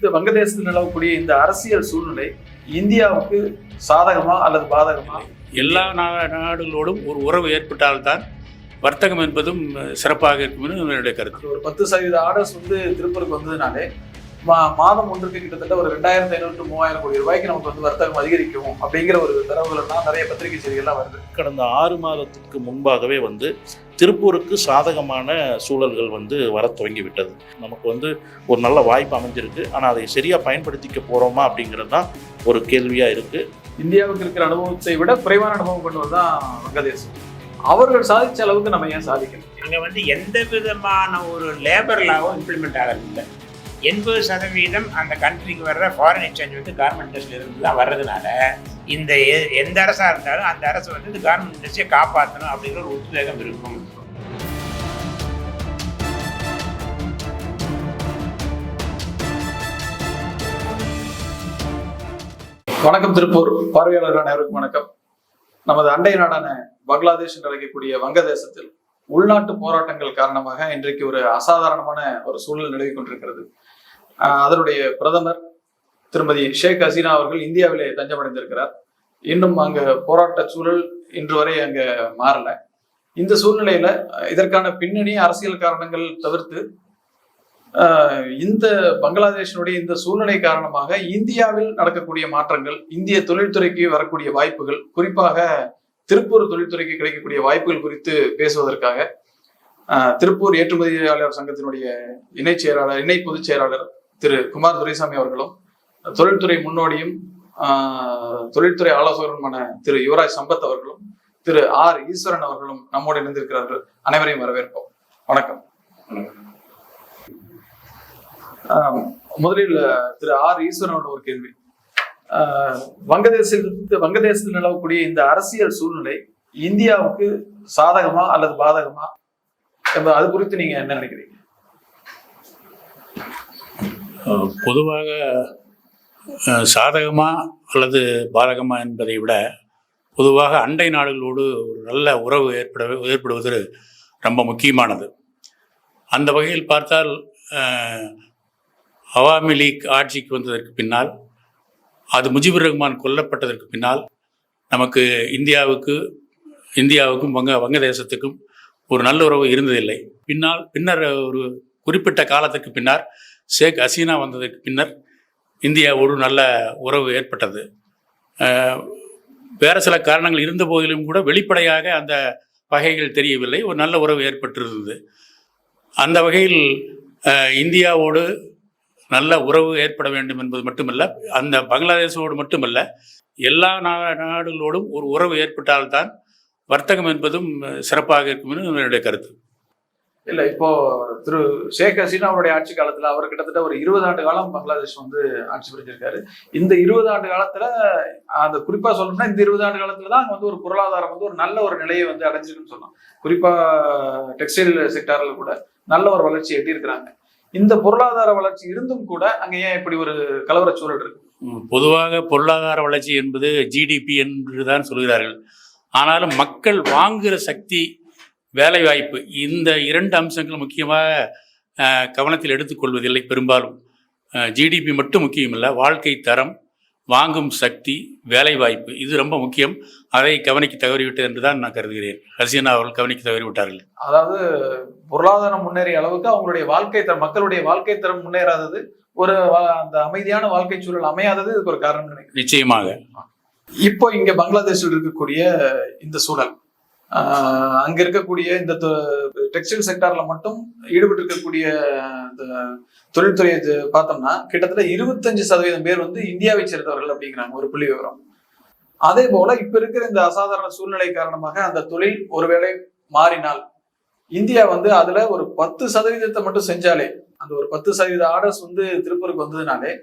இந்த வங்கதேசத்தில் நிலவக்கூடிய இந்த அரசியல் சூழ்நிலை இந்தியாவுக்கு சாதகமா அல்லது பாதகமா? எல்லா நாடுகளோடும் ஒரு உறவு ஏற்பட்டால்தான் வர்த்தகம் என்பதும் சிறப்பாக இருக்கும் என்னுடைய கருத்து. ஒரு 10% ஆர்டர்ஸ் திருப்பூருக்கு வந்ததுனாலே மாதம் ஒன்றுக்கு கிட்டத்தட்ட ஒரு 2500 to 3000 கோடி ரூபாய்க்கு நமக்கு வர்த்தகம் அதிகரிக்கும் அப்படிங்கிற ஒரு தரவுகள்லாம் நிறைய பத்திரிகை செய்திகள்லாம் வருது. கடந்த 6 மாதத்துக்கு முன்பாகவே திருப்பூருக்கு சாதகமான சூழல்கள் வர துவங்கி விட்டது. நமக்கு ஒரு நல்ல வாய்ப்பு அமைஞ்சிருக்கு. ஆனால் அதை சரியாக பயன்படுத்திக்க போகிறோமா அப்படிங்கிறது தான் ஒரு கேள்வியாக இருக்குது. இந்தியாவுக்கு இருக்கிற அனுபவத்தை விட குறைவான அனுபவம் கொண்டது தான் வங்கதேசம். அவர்கள் சாதிச்ச அளவுக்கு நம்ம ஏன் சாதிக்கணும்? அங்கே எந்த விதமான ஒரு லேபர் லாவும் இம்ப்ளிமெண்ட் ஆகிறதில்லை. 80% அந்த கண்ட்ரிக்கு வர்ற ஃபாரின் எக்ஸ்சேஞ்ச் கார்மெண்ட் இண்டஸ்ட்ரியில இருந்து தான் வர்றதுனால இந்த எந்த அரசாக இருந்தாலும் அந்த அரசு இந்த கார்மெண்ட் இண்டஸ்ட்ரியை காப்பாற்றணும் அப்படிங்கிற ஒரு உத்வேகம் இருக்கும். வணக்கம் திருப்பூர் பார்வையாளர்கள் அனைவருக்கும் வணக்கம். நமது அண்டை நாடான பங்களாதேஷ் என்று அழைக்கக்கூடிய வங்கதேசத்தில் உள்நாட்டு போராட்டங்கள் காரணமாக இன்றைக்கு ஒரு அசாதாரணமான ஒரு சூழல் நிலவி கொண்டிருக்கிறது. அதனுடைய பிரதமர் திருமதி ஷேக் ஹசீனா அவர்கள் இந்தியாவிலே தஞ்சமடைந்திருக்கிறார். இன்னும் அங்க போராட்ட சூழல் இன்று வரை அங்க மாறல. இந்த சூழ்நிலையில இதற்கான பின்னணி அரசியல் காரணங்கள் தவிர்த்து இந்த பங்களாதேஷனுடைய இந்த சூழ்நிலை காரணமாக இந்தியாவில் நடக்கக்கூடிய மாற்றங்கள், இந்திய தொழில்துறைக்கு வரக்கூடிய வாய்ப்புகள், குறிப்பாக திருப்பூர் தொழில்துறைக்கு கிடைக்கக்கூடிய வாய்ப்புகள் குறித்து பேசுவதற்காக திருப்பூர் ஏற்றுமதியாளர் சங்கத்தினுடைய இணை பொதுச் செயலாளர் திரு குமார் துரைசாமி அவர்களும், தொழில்துறை முன்னோடியும் தொழில்துறை ஆலோசகருமான திரு யுவராஜ் சம்பத் அவர்களும், திரு ஆர் ஈஸ்வரன் அவர்களும் நம்மோடு இணைந்திருக்கிறார்கள். அனைவரையும் வரவேற்போம். வணக்கம். முதலில் திரு ஆர் ஈஸ்வரனோட ஒரு கேள்வி. வங்கதேசத்தில் நிலவக்கூடிய இந்த அரசியல் சூழ்நிலை இந்தியாவுக்கு சாதகமா அல்லது பாதகமா? அது குறித்து நீங்க என்ன நினைக்கிறீங்க? பொதுவாக சாதகமா அல்லது பாதகமா என்பதை விட பொதுவாக அண்டை நாடுகளோடு ஒரு நல்ல உறவு ஏற்படுவது ரொம்ப முக்கியமானது. அந்த வகையில் பார்த்தால் அவாமி லீக் ஆட்சிக்கு வந்ததற்கு பின்னால், அது முஜிபுர் ரஹ்மான் கொல்லப்பட்டதற்கு பின்னால் நமக்கு இந்தியாவுக்கும் வங்கதேசத்துக்கும் ஒரு நல்ல உறவு இருந்ததில்லை. பின்னர் ஒரு குறிப்பிட்ட காலத்துக்கு பின்னர் ஷேக் ஹசீனா வந்ததற்கு பின்னர் இந்தியாவோடு நல்ல உறவு ஏற்பட்டது. வேறு சில காரணங்கள் இருந்த போதிலும் கூட வெளிப்படையாக அந்த வகைகள் தெரியவில்லை. ஒரு நல்ல உறவு ஏற்பட்டிருந்தது. அந்த வகையில் இந்தியாவோடு நல்ல உறவு ஏற்பட வேண்டும் என்பது மட்டுமல்ல, அந்த பங்களாதேஷோடு மட்டுமல்ல, எல்லா நாடுகளோடும் ஒரு உறவு ஏற்பட்டால்தான் வர்த்தகம் என்பதும் சிறப்பாக இருக்கும் என்னுடைய கருத்து. இல்ல, இப்போ திரு ஷேக் ஹசீனா அவருடைய ஆட்சி காலத்துல அவர் கிட்டத்தட்ட ஒரு 20 ஆண்டு காலம் பங்களாதேஷ் ஆட்சி புரிஞ்சிருக்காரு. இந்த 20 ஆண்டு காலத்துல அந்த குறிப்பா சொல்லணும்னா இந்த 20 ஆண்டு காலத்துலதான் அங்க ஒரு பொருளாதாரம் ஒரு நல்ல ஒரு நிலையை அடைஞ்சிருக்குன்னு சொல்லலாம். குறிப்பா டெக்ஸ்டைல் செக்டார்ல கூட நல்ல ஒரு வளர்ச்சி எட்டியிருக்கிறாங்க. இந்த பொருளாதார வளர்ச்சி இருந்தும் கூட அங்க ஏன் இப்படி ஒரு கலவர சூழல் இருக்கு? பொதுவாக பொருளாதார வளர்ச்சி என்பது ஜிடிபி என்றுதான் சொல்கிறார்கள். ஆனாலும் மக்கள் வாங்குகிற சக்தி, வேலை வாய்ப்பு, இந்த 2 அம்சங்கள் முக்கியமாக கவனத்தில் எடுத்துக்கொள்வதில்லை. பெரும்பாலும் ஜிடிபி மட்டும் முக்கியமில்லை, வாழ்க்கை தரம், வாங்கும் சக்தி, வேலை வாய்ப்பு, இது ரொம்ப முக்கியம். அதை கவனிக்க தவறிவிட்டது என்று தான் நான் கருதுகிறேன். ஹசீனா அவர்கள் கவனிக்க தவறிவிட்டார்கள். அதாவது பொருளாதாரம் முன்னேறிய அளவுக்கு அவங்களுடைய வாழ்க்கை தரம், மக்களுடைய வாழ்க்கை தரம் முன்னேறாதது, ஒரு அந்த அமைதியான வாழ்க்கை சூழல் அமையாதது இதுக்கு ஒரு காரணம் நினைக்கிறேன். நிச்சயமாக. இப்போ இங்க பங்களாதேஷில் இருக்கக்கூடிய இந்த சூழல், அங்க இருக்கக்கூடிய இந்த டெக்ஸ்டைல் செக்டார்ல மட்டும் ஈடுபட்டு இருக்கக்கூடிய தொழில்துறையை பார்த்தோம்னா கிட்டத்தட்ட 25% பேர் இந்தியாவை சேர்ந்தவர்கள் அப்படிங்கிறாங்க ஒரு புள்ளி விவரம். அதே போல இப்ப இருக்கிற இந்த அசாதாரண சூழ்நிலை காரணமாக அந்த தொழில் ஒருவேளை மாறினால் இந்தியா அதுல ஒரு 10% மட்டும் செஞ்சாலே, அந்த ஒரு 10% ஆர்டர்ஸ் திருப்பூருக்கு வந்ததுனாலே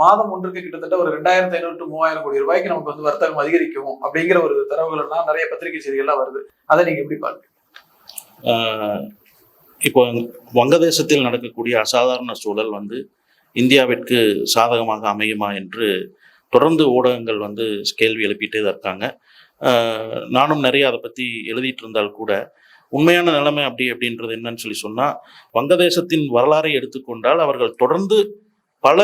மாதம் ஒன்றுக்கு கிட்டத்தட்ட ஒரு 2500 to 3000 கோடி ரூபாய்க்கு நமக்கு வர்த்தகம் அதிகரிக்கும் அப்படிங்கிற ஒரு தரவுகள் எல்லாம் நிறைய பத்திரிகை செய்திகள்லாம் வருது. அதை நீங்க எப்படி பாருங்க? இப்போ வங்கதேசத்தில் நடக்கக்கூடிய அசாதாரண சூழல் இந்தியாவிற்கு சாதகமாக அமையுமா என்று தொடர்ந்து ஊடகங்கள் கேள்வி எழுப்பிட்டே தான் இருக்காங்க. நானும் நிறைய அதை பற்றி எழுதிட்டு இருந்தால் கூட உண்மையான நிலைமை அப்படின்றது என்னன்னு சொன்னால், வங்கதேசத்தின் வரலாறை எடுத்துக்கொண்டால் அவர்கள் தொடர்ந்து பல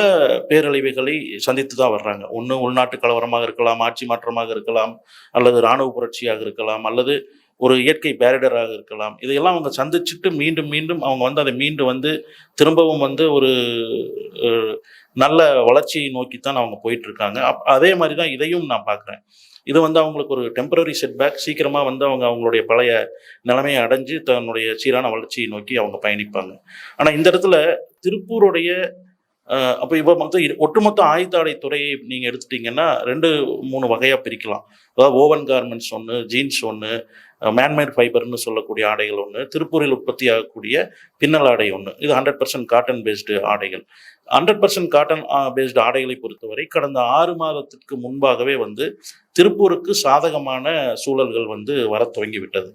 பேரழிவுகளை சந்தித்து தான் வர்றாங்க. ஒன்று உள்நாட்டு கலவரமாக இருக்கலாம், ஆட்சி மாற்றமாக இருக்கலாம், அல்லது இராணுவ புரட்சியாக இருக்கலாம், அல்லது ஒரு இயற்கை பேரிடராக இருக்கலாம். இதையெல்லாம் அவங்க சந்திச்சுட்டு மீண்டும் மீண்டும் அவங்க வந்து அதை மீண்டு வந்து திரும்பவும் வந்து ஒரு நல்ல வளர்ச்சியை நோக்கித்தான் அவங்க போயிட்டு இருக்காங்க. அதே மாதிரி தான் இதையும் நான் பார்க்குறேன். இது வந்து அவங்களுக்கு ஒரு டெம்பரரி செட்பேக். சீக்கிரமாக வந்து அவங்க அவங்களுடைய பழைய நிலைமையை அடைஞ்சு தன்னுடைய சீரான வளர்ச்சியை நோக்கி அவங்க பயணிப்பாங்க. ஆனால் இந்த இடத்துல திருப்பூருடைய அப்போ இப்போ மொத்தம் ஒட்டுமொத்த ஆயுத்தாடை துறையை நீங்கள் எடுத்துட்டிங்கன்னா 2-3 வகையாக பிரிக்கலாம். அதாவது ஓவன் கார்மெண்ட்ஸ் ஒன்று, ஜீன்ஸ் ஒன்று, மேன்மேட் ஃபைபர்னு சொல்லக்கூடிய ஆடைகள் ஒன்று, திருப்பூரில் உற்பத்தி ஆகக்கூடிய பின்னல் ஆடை ஒன்று. இது 100% காட்டன் பேஸ்டு ஆடைகள். 100% காட்டன் பேஸ்டு ஆடைகளை பொறுத்தவரை கடந்த 6 மாதத்திற்கு முன்பாகவே வந்து திருப்பூருக்கு சாதகமான சூழல்கள் வந்து வர துவங்கிவிட்டது.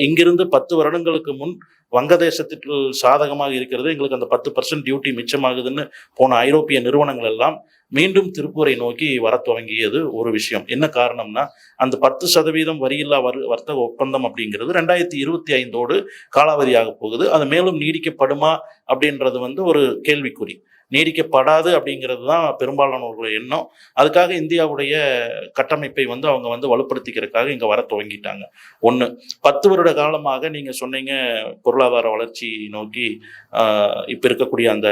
இங்கிருந்து 10 வருடங்களுக்கு முன் வங்கதேசத்திற்கு சாதகமாக இருக்கிறது, எங்களுக்கு அந்த 10% டியூட்டி மிச்சமாகுதுன்னு போன ஐரோப்பிய நிறுவனங்கள் எல்லாம் மீண்டும் திருப்பூரை நோக்கி வர துவங்கியது ஒரு விஷயம். என்ன காரணம்னா, அந்த 10% வரியில்லா வர்த்தக ஒப்பந்தம் அப்படிங்கிறது 2025 காலாவதியாக போகுது. அது மேலும் நீடிக்கப்படுமா அப்படின்றது வந்து ஒரு கேள்விக்குறி. நீடிக்கப்படாது அப்படிங்கிறது தான் பெரும்பாலானவர்களுடைய எண்ணம். அதுக்காக இந்தியாவுடைய கட்டமைப்பை வந்து அவங்க வந்து வலுப்படுத்திக்கிறதுக்காக இங்கே வர துவங்கிட்டாங்க. 10 வருட காலமாக நீங்கள் சொன்னீங்க பொருளாதார வளர்ச்சி நோக்கி இப்போ இருக்கக்கூடிய அந்த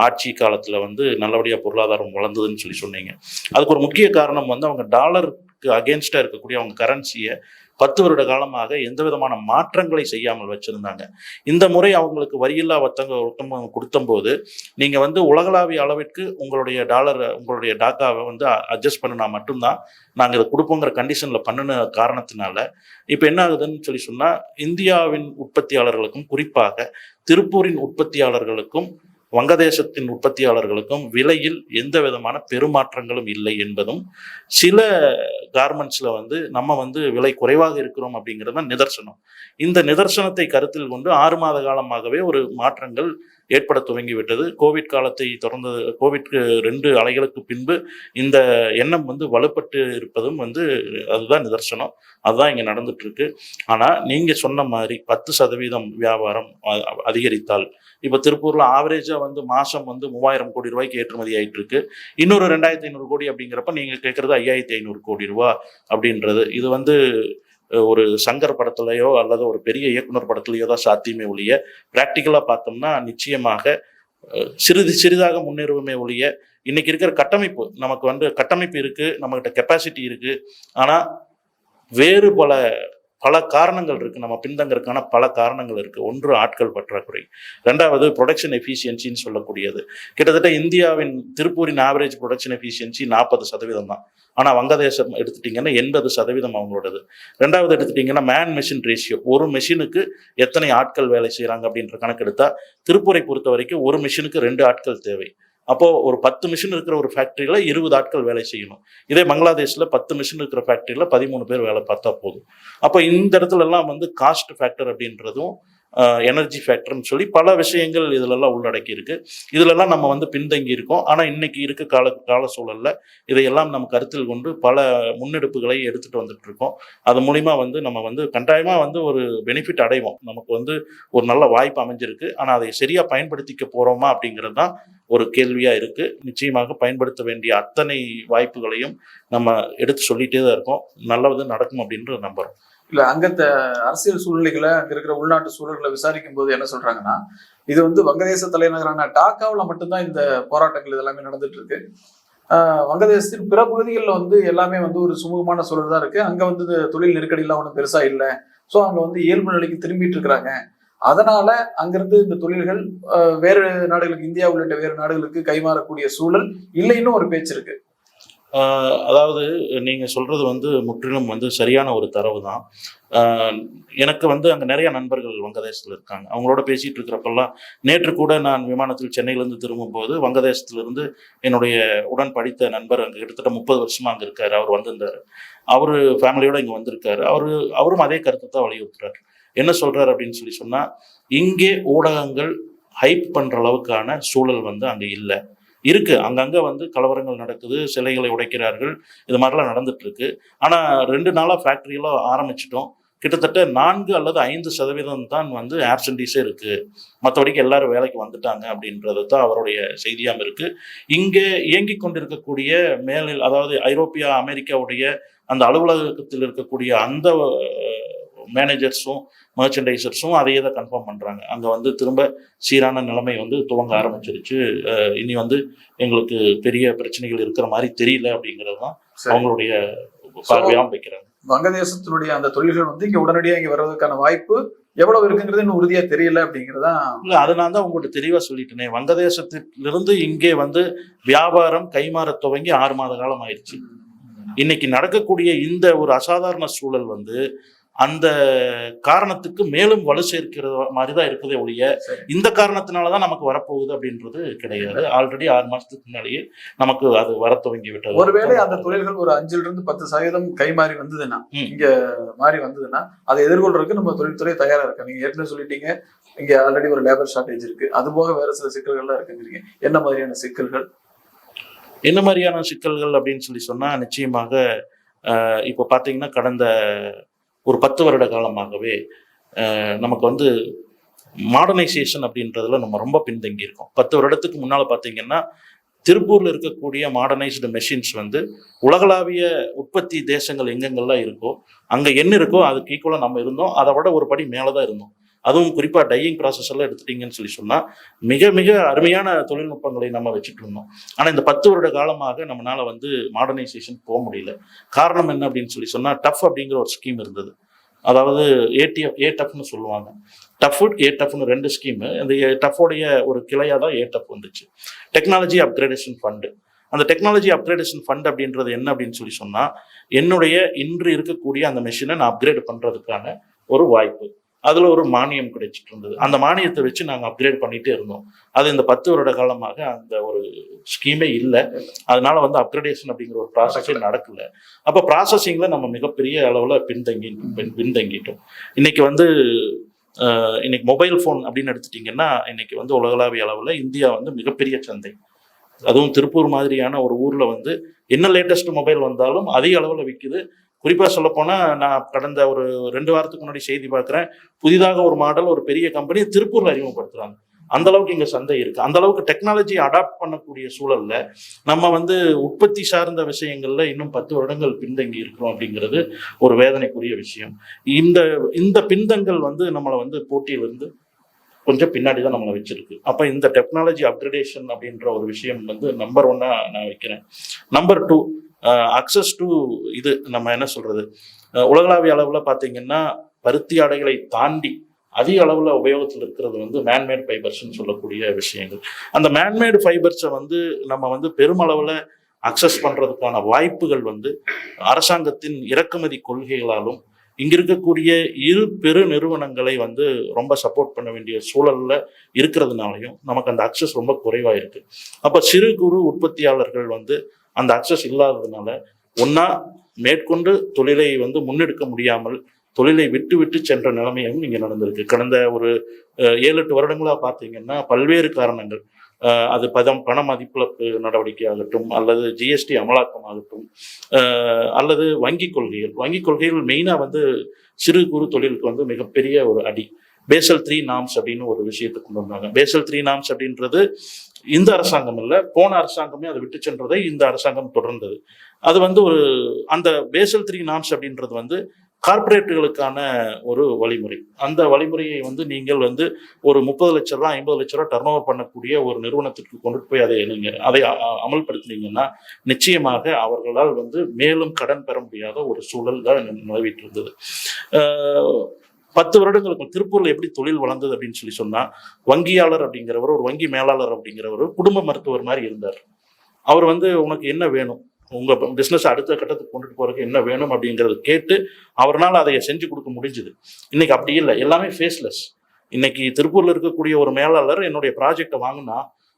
ஆட்சி காலத்தில் வந்து நல்லபடியாக பொருளாதாரம் வளர்ந்ததுன்னு சொன்னீங்க. அதுக்கு ஒரு முக்கிய காரணம் வந்து அவங்க டாலருக்கு அகேன்ஸ்டாக இருக்கக்கூடிய அவங்க கரன்சியை 10 வருட காலமாக எந்த விதமான மாற்றங்களை செய்யாமல் வச்சுருந்தாங்க. இந்த முறை அவங்களுக்கு வரியில்லா ஒப்பந்தம் கொடுத்தம்போது நீங்கள் வந்து உலகளாவிய அளவிற்கு உங்களுடைய உங்களுடைய டாக்காவை வந்து அட்ஜஸ்ட் பண்ணினா மட்டும்தான் நாங்கள் இதை கொடுப்போங்கிற கண்டிஷனில் பண்ணின காரணத்தினால இப்போ என்ன ஆகுதுன்னு சொன்னால், இந்தியாவின் உற்பத்தியாளர்களுக்கும் குறிப்பாக திருப்பூரின் உற்பத்தியாளர்களுக்கும் வங்கதேசத்தின் உற்பத்தியாளர்களுக்கும் விலையில் எந்த விதமான பெருமாற்றங்களும் இல்லை என்பதும், சில கார்மெண்ட்ஸில் வந்து நம்ம வந்து விலை குறைவாக இருக்கிறோம் அப்படிங்கிறது தான் நிதர்சனம். இந்த நிதர்சனத்தை கருத்தில் கொண்டு 6 மாத காலமாகவே ஒரு மாற்றங்கள் ஏற்பட துவங்கிவிட்டது. கோவிட் காலத்தை தொடர்ந்து கோவிட்க்கு 2 அலைகளுக்கு பின்பு இந்த எண்ணம் வந்து வலுப்பட்டு இருப்பதும் வந்து அதுதான் நிதர்சனம். அதுதான் இங்கே நடந்துட்டு இருக்கு. ஆனால் நீங்கள் சொன்ன மாதிரி 10% வியாபாரம் அதிகரித்தால், இப்போ திருப்பூரில் ஆவரேஜாக வந்து மாதம் வந்து 3000 கோடி ரூபாய்க்கு ஏற்றுமதி ஆகிட்டு இருக்கு. இன்னொரு 2500 கோடி அப்படிங்கிறப்ப நீங்கள் கேட்குறது 5500 கோடி ரூபா அப்படின்றது. இது வந்து ஒரு சங்கர் படத்துலையோ அல்லது ஒரு பெரிய இயக்குனர் படத்துலையோ தான் சாத்தியமே ஒழிய, பிராக்டிக்கலாக பார்த்தோம்னா நிச்சயமாக சிறிதாக முன்னேறுமே ஒழிய, இன்னைக்கு இருக்கிற கட்டமைப்பு நமக்கு வந்து கட்டமைப்பு இருக்குது, நம்மகிட்ட கெப்பாசிட்டி இருக்குது. ஆனால் வேறு பல காரணங்கள் இருக்குது. நம்ம பின்தங்கறதுக்கான பல காரணங்கள் இருக்குது. ஒன்று ஆட்கள் பற்றாக்குறை, 2வது ப்ரொடக்ஷன் எஃபிஷியன்சின்னு சொல்லக்கூடியது. கிட்டத்தட்ட இந்தியாவின் திருப்பூரின் ஆவரேஜ் ப்ரொடக்ஷன் எஃபிஷியன்சி 40% தான். ஆனால் வங்கதேசம் எடுத்துட்டிங்கன்னா 80% அவங்களோடது. 2வது எடுத்துட்டிங்கன்னா மேன் மெஷின் ரேஷியோ, ஒரு மெஷினுக்கு எத்தனை ஆட்கள் வேலை செய்கிறாங்க அப்படின்ற கணக்கு எடுத்தால் திருப்பூரை பொறுத்த வரைக்கும் ஒரு மெஷினுக்கு 2 ஆட்கள் தேவை. அப்போது ஒரு 10 மிஷின் இருக்கிற ஒரு ஃபேக்ட்ரியில் 20 ஆட்கள் வேலை செய்யணும். இதே பங்களாதேஷில் 10 மிஷின் இருக்கிற ஃபேக்ட்ரியில் 13 பேர் வேலை பார்த்தா போதும். அப்போ இந்த இடத்துலலாம் வந்து காஸ்ட் ஃபேக்டர் அப்படின்றதும் எனர்ஜி ஃபேக்டர்னு சொல்லி பல விஷயங்கள் இதிலெல்லாம் உள்ளடக்கி இருக்கு. இதிலெல்லாம் நம்ம வந்து பின்தங்கி இருக்கோம். ஆனால் இன்னைக்கு இருக்க கால சூழலில் இதையெல்லாம் நம்ம கருத்தில் கொண்டு பல முன்னெடுப்புகளை எடுத்துகிட்டு வந்துட்டு இருக்கோம். அது மூலிமா வந்து நம்ம வந்து கட்டாயமாக வந்து ஒரு பெனிஃபிட் அடைவோம். நமக்கு வந்து ஒரு நல்ல வாய்ப்பு அமைஞ்சிருக்கு. ஆனால் அதை சரியாக பயன்படுத்திக்க போகிறோமா அப்படிங்கிறது தான் ஒரு கேள்வியாக இருக்குது. நிச்சயமாக பயன்படுத்த வேண்டிய அத்தனை வாய்ப்புகளையும் நம்ம எடுத்து சொல்லிகிட்டே தான் இருக்கோம். நல்லது நடக்கும் அப்படின்ற நம்புகிறோம். இல்ல அங்கத்த அரசியல் சூழ்நிலைகளை, அங்க இருக்கிற உள்நாட்டு சூழல்களை விசாரிக்கும் போது என்ன சொல்றாங்கன்னா, இது வந்து வங்கதேச தலைநகரான டாக்காவில் மட்டும்தான் இந்த போராட்டங்கள் இதெல்லாமே நடந்துட்டு இருக்கு. வங்கதேசத்தின் பிற பகுதிகளில் வந்து எல்லாமே வந்து ஒரு சுமூகமான சூழல் தான் இருக்கு. அங்க வந்து தொழில் நெருக்கடியெல்லாம் ஒன்றும் பெருசா இல்லை. ஸோ அங்க வந்து இயல்பு நிலைக்கு திரும்பிட்டு இருக்கிறாங்க. அதனால அங்கிருந்து இந்த தொழில்கள் வேறு நாடுகளுக்கு, இந்தியா உள்ளிட்ட வேறு நாடுகளுக்கு கைமாறக்கூடிய சூழல் இல்லைன்னு ஒரு பேச்சு இருக்கு. அதாவது நீங்கள் சொல்கிறது வந்து முற்றிலும் வந்து சரியான ஒரு தரவு தான். எனக்கு வந்து அங்கே நிறைய நண்பர்கள் வங்கதேசத்தில் இருக்காங்க. அவங்களோட பேசிகிட்டு இருக்கிறப்பெல்லாம், நேற்று கூட நான் விமானத்தில் சென்னையிலேருந்து திரும்பும்போது வங்கதேசத்துலேருந்து என்னுடைய உடன் படித்த நண்பர் அங்கே கிட்டத்தட்ட 30 வருஷமாக அங்கே இருக்கார். அவர் வந்திருந்தார். அவர் ஃபேமிலியோடு இங்கே வந்திருக்காரு. அவரும் அதே கருத்தை தான் வலியுறுத்துறாரு. என்ன சொல்கிறார் அப்படின்னு சொன்னால், இங்கே ஊடகங்கள் ஹைப் பண்ணுற அளவுக்கான சூழல் வந்து அங்கே இல்லை. இருக்குது, அங்கங்கே வந்து கலவரங்கள் நடக்குது, சிலைகளை உடைக்கிறார்கள், இது மாதிரிலாம் நடந்துட்டு இருக்கு. ஆனால் 2 நாளாக ஃபேக்ட்ரியெல்லாம் ஆரம்பிச்சிட்டோம். கிட்டத்தட்ட 4 அல்லது 5% தான் வந்து ஆப்சன்டீஸே இருக்கு, மற்றபடிக்கு எல்லாரும் வேலைக்கு வந்துட்டாங்க அப்படின்றது தான் அவருடைய செய்தியாகவும் இருக்கு. இங்கே இயங்கி கொண்டிருக்கக்கூடிய மேலில், அதாவது ஐரோப்பியா அமெரிக்காவுடைய அந்த அலுவலகத்தில் இருக்கக்கூடிய அந்த மேனேஜர்ஸும் மர்ச்சன்டைசர்ஸும் அதையே தான் கன்ஃபார்ம் பண்ணுறாங்க. அங்கே வந்து திரும்ப சீரான நிலைமை வந்து துவங்க ஆரம்பிச்சிருச்சு, இனி வந்து எங்களுக்கு பெரிய பிரச்சனைகள் இருக்கிற மாதிரி தெரியல அப்படிங்கிறது தான் அவங்களுடைய பார்வையாகவும் வைக்கிறாங்க. வங்கதேசத்தினுடைய அந்த தொழில்கள் வந்து இங்க உடனடியாக இங்க வர்றதுக்கான வாய்ப்பு எவ்வளவு இருக்குங்கிறது இன்னும் உறுதியா தெரியல அப்படிங்கிறதா. இல்லை, அதை நான் தான் உங்கள்கிட்ட தெளிவாக சொல்லிட்டேனே. வங்கதேசத்திலிருந்து இங்கே வந்து வியாபாரம் கைமாற துவங்கி 6 மாத காலம் ஆயிடுச்சு. இன்னைக்கு நடக்கக்கூடிய இந்த ஒரு அசாதாரண சூழல் வந்து அந்த காரணத்துக்கு மேலும் வலு சேர்க்கிற மாதிரி தான் இருக்குதே ஒழிய இந்த காரணத்தினாலதான் நமக்கு வரப்போகுது அப்படின்றது கிடையாது. ஆல்ரெடி 6 மாசத்துக்கு முன்னாடியே நமக்கு அது வர துவங்கி விட்டது. ஒருவேளை அந்த தொழில்கள் ஒரு 5-10% கை மாறி வந்ததுன்னா, இங்க மாறி வந்ததுன்னா அதை எதிர்கொள்றதுக்கு நம்ம தொழில்துறை தயாரா இருக்கு. நீங்க ஏற்கனவே சொல்லிட்டீங்க, இங்க ஆல்ரெடி ஒரு லேபர் ஷார்டேஜ் இருக்கு, அது போக வேற சில சிக்கல்கள்லாம் இருக்குங்கிறீங்க. என்ன மாதிரியான சிக்கல்கள்? என்ன மாதிரியான சிக்கல்கள் அப்படின்னு சொல்லி சொன்னா, நிச்சயமாக இப்போ பார்த்தீங்கன்னா கடந்த ஒரு 10 வருட காலமாகவே நமக்கு வந்து மாடர்னைசேஷன் அப்படின்றதுல நம்ம ரொம்ப பின்தங்கி இருக்கோம். 10 வருடத்துக்கு முன்னால் பார்த்தீங்கன்னா திருப்பூரில் இருக்கக்கூடிய மாடர்னைஸ்டு மெஷின்ஸ் வந்து உலகளாவிய உற்பத்தி தேசங்கள் எங்கெங்கெல்லாம் இருக்கோ அங்கே என்ன இருக்கோ அதுக்கு ஈக்குவலாக நம்ம இருந்தோம். அதை விட ஒரு படி மேலே தான் இருந்தோம். அதுவும் குறிப்பாக டையிங் ப்ராசஸ் எல்லாம் எடுத்துட்டீங்கன்னு சொல்லி சொன்னால் மிக மிக அருமையான தொழில்நுட்பங்களை நம்ம வச்சுட்டு இருந்தோம். ஆனால் இந்த 10 வருட காலமாக நம்மளால வந்து மாடர்னைசேஷன் போக முடியல. காரணம் என்ன அப்படின்னு சொல்லி சொன்னால், டஃப் அப்படிங்கிற ஒரு ஸ்கீம் இருந்தது. அதாவது ஏடஃப்னு சொல்லுவாங்க. டஃப், ஏடஃப்னு 2 ஸ்கீமு. அந்த டஃபோடைய ஒரு கிளையாக தான் ஏடஃப் வந்துச்சு, டெக்னாலஜி அப்கிரேடேஷன் ஃபண்டு. அந்த டெக்னாலஜி அப்கிரேடேஷன் ஃபண்ட் அப்படின்றது என்ன அப்படின்னு சொல்லி சொன்னால், என்னுடைய இன்று இருக்கக்கூடிய அந்த மெஷினை நான் அப்கிரேட் பண்ணுறதுக்கான ஒரு வாய்ப்பு, அதில் ஒரு மானியம் கிடைச்சிட்டு இருந்தது. அந்த மானியத்தை வச்சு நாங்கள் அப்கிரேட் பண்ணிகிட்டே இருந்தோம். அது இந்த 10 வருட காலமாக அந்த ஒரு ஸ்கீமே இல்லை. அதனால வந்து அப்கிரேடேஷன் அப்படிங்கிற ஒரு ப்ராசஸே நடக்கல. அப்போ ப்ராசஸிங்கில் நம்ம மிகப்பெரிய அளவில் பின்தங்கிட்டோம். இன்னைக்கு வந்து இன்னைக்கு மொபைல் ஃபோன் அப்படின்னு எடுத்துட்டிங்கன்னா, இன்னைக்கு வந்து உலகளாவிய அளவில் இந்தியா வந்து மிகப்பெரிய சந்தை. அதுவும் திருப்பூர் மாதிரியான ஒரு ஊரில் வந்து என்ன லேட்டஸ்ட் மொபைல் வந்தாலும் அதிக அளவில் விற்குது. குறிப்பாக சொல்லப்போனால், நான் கடந்த ஒரு 2 வாரத்துக்கு முன்னாடி செய்தி பார்க்குறேன், புதிதாக ஒரு மாடல் ஒரு பெரிய கம்பெனி திருப்பூரில் அறிமுகப்படுத்துகிறாங்க. அந்த அளவுக்கு இங்கே சந்தை இருக்குது. அந்த அளவுக்கு டெக்னாலஜி அடாப்ட் பண்ணக்கூடிய சூழலில் நம்ம வந்து உற்பத்தி சார்ந்த விஷயங்களில் இன்னும் 10 வருடங்கள் பின்தங்கி இருக்கிறோம் அப்படிங்கிறது ஒரு வேதனைக்குரிய விஷயம். இந்த பின்தங்கள் வந்து நம்மளை வந்து போட்டியிலிருந்து கொஞ்சம் பின்னாடி தான் நம்மளை வச்சிருக்கு. அப்போ இந்த டெக்னாலஜி அப்கிரேடேஷன் அப்படின்ற ஒரு விஷயம் வந்து நம்பர் 1 நான் வைக்கிறேன். நம்பர் 2, அக்சஸ் டு இது நம்ம என்ன சொல்றது, உலகளாவிய அளவில் பார்த்தீங்கன்னா பருத்தி ஆடைகளை தாண்டி அதிக அளவில் உபயோகத்தில் இருக்கிறது வந்து மேன்மேட் ஃபைபர்ஸ்ன்னு சொல்லக்கூடிய விஷயங்கள். அந்த மேன்மேடு ஃபைபர்ஸை வந்து நம்ம வந்து பெருமளவில் அக்சஸ் பண்ணுறதுக்கான வாய்ப்புகள் வந்து அரசாங்கத்தின் இறக்குமதி கொள்கைகளாலும் இங்கே இருக்கக்கூடிய பெரு நிறுவனங்களை வந்து ரொம்ப சப்போர்ட் பண்ண வேண்டிய சூழலில் இருக்கிறதுனாலையும் நமக்கு அந்த அக்சஸ் ரொம்ப குறைவாக இருக்குது. அப்போ சிறு குறு உற்பத்தியாளர்கள் வந்து அந்த அக்சஸ் இல்லாததுனால ஒன்றா மேற்கொண்டு தொழிலை வந்து முன்னெடுக்க முடியாமல் தொழிலை விட்டு விட்டு சென்ற நிலைமையும் இங்கே நடந்திருக்கு. கடந்த ஒரு 7-8 வருடங்களாக பார்த்தீங்கன்னா பல்வேறு காரணங்கள், அது பண மதிப்பிழப்பு நடவடிக்கை ஆகட்டும், அல்லது ஜிஎஸ்டி அமலாக்கம் ஆகட்டும், அல்லது வங்கி கொள்கைகள் மெயினாக வந்து சிறு குறு தொழிலுக்கு வந்து மிகப்பெரிய ஒரு அடி. பேசல் 3 நார்ம்ஸ் அப்படின்னு ஒரு விஷயத்தை கொண்டு வந்தாங்க. பேசல் 3 நார்ம்ஸ் அப்படின்றது இந்த அரசாங்கம் இல்லை, போன அரசாங்கமே அதை விட்டு சென்றதை இந்த அரசாங்கம் தொடர்ந்தது. அது வந்து அந்த பேசல் 3 நார்ம்ஸ் அப்படின்றது வந்து கார்பரேட்டுகளுக்கான ஒரு வழிமுறை. அந்த வழிமுறையை வந்து நீங்கள் வந்து ஒரு 30 லட்ச ரூபா 50 லட்ச ரூபா டர்ன் ஓவர் பண்ணக்கூடிய ஒரு நிறுவனத்திற்கு கொண்டுட்டு போய் அதை அமல்படுத்தினீங்கன்னா நிச்சயமாக அவர்களால் வந்து மேலும் கடன் பெற முடியாத ஒரு சூழல் தான் நிலவிட்டு இருந்தது. 10 வருடங்களுக்கு திருப்பூர்ல எப்படி தொழில் வளர்ந்தது அப்படின்னு சொல்லி சொன்னா, வங்கியாளர் அப்படிங்கிறவர், ஒரு வங்கி மேலாளர் அப்படிங்கிறவர் குடும்ப மருத்துவர் மாதிரி இருந்தார். அவர் வந்து உனக்கு என்ன வேணும், உங்க பிசினஸ் அடுத்த கட்டத்துக்கு கொண்டுட்டு போறதுக்கு என்ன வேணும் அப்படிங்கறது கேட்டு அவரால் அதை செஞ்சு கொடுக்க முடிஞ்சுது. இன்னைக்கு அப்படி இல்லை, எல்லாமே ஃபேஸ்லெஸ். இன்னைக்கு திருப்பூர்ல இருக்கக்கூடிய ஒரு மேலாளர் என்னுடைய ப்ராஜெக்டை வாங்கினா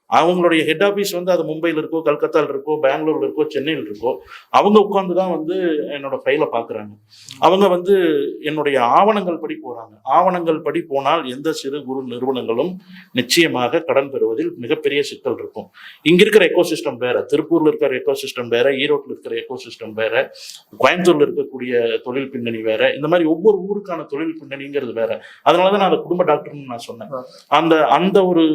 அவங்களுடைய ஹெட் ஆஃபீஸ் வந்து அது மும்பையில் இருக்கோ, கல்கத்தாவில் இருக்கோ, பெங்களூர்ல இருக்கோ, சென்னையில் இருக்கோ, அவங்க உட்கார்ந்து தான் வந்து என்னோட ஃபைலை பார்க்குறாங்க. அவங்க வந்து என்னுடைய ஆவணங்கள் படி போறாங்க. ஆவணங்கள் படி போனால் எந்த சிறு குறு நிறுவனங்களும் நிச்சயமாக கடன் பெறுவதில் மிகப்பெரிய சிக்கல் இருக்கும். இங்க இருக்கிற எக்கோசிஸ்டம் வேற, திருப்பூர்ல இருக்கிற எக்கோசிஸ்டம் வேற, ஈரோட்டில் இருக்கிற எக்கோசிஸ்டம் வேற, கோயம்புத்தூர்ல இருக்கக்கூடிய தொழில் பின்னணி வேற, இந்த மாதிரி ஒவ்வொரு ஊருக்கான தொழில் பின்னணிங்கிறது வேற. அதனாலதான் நான் அதை குடும்ப டாக்டர்னு நான் சொன்னேன். அந்த ஒரு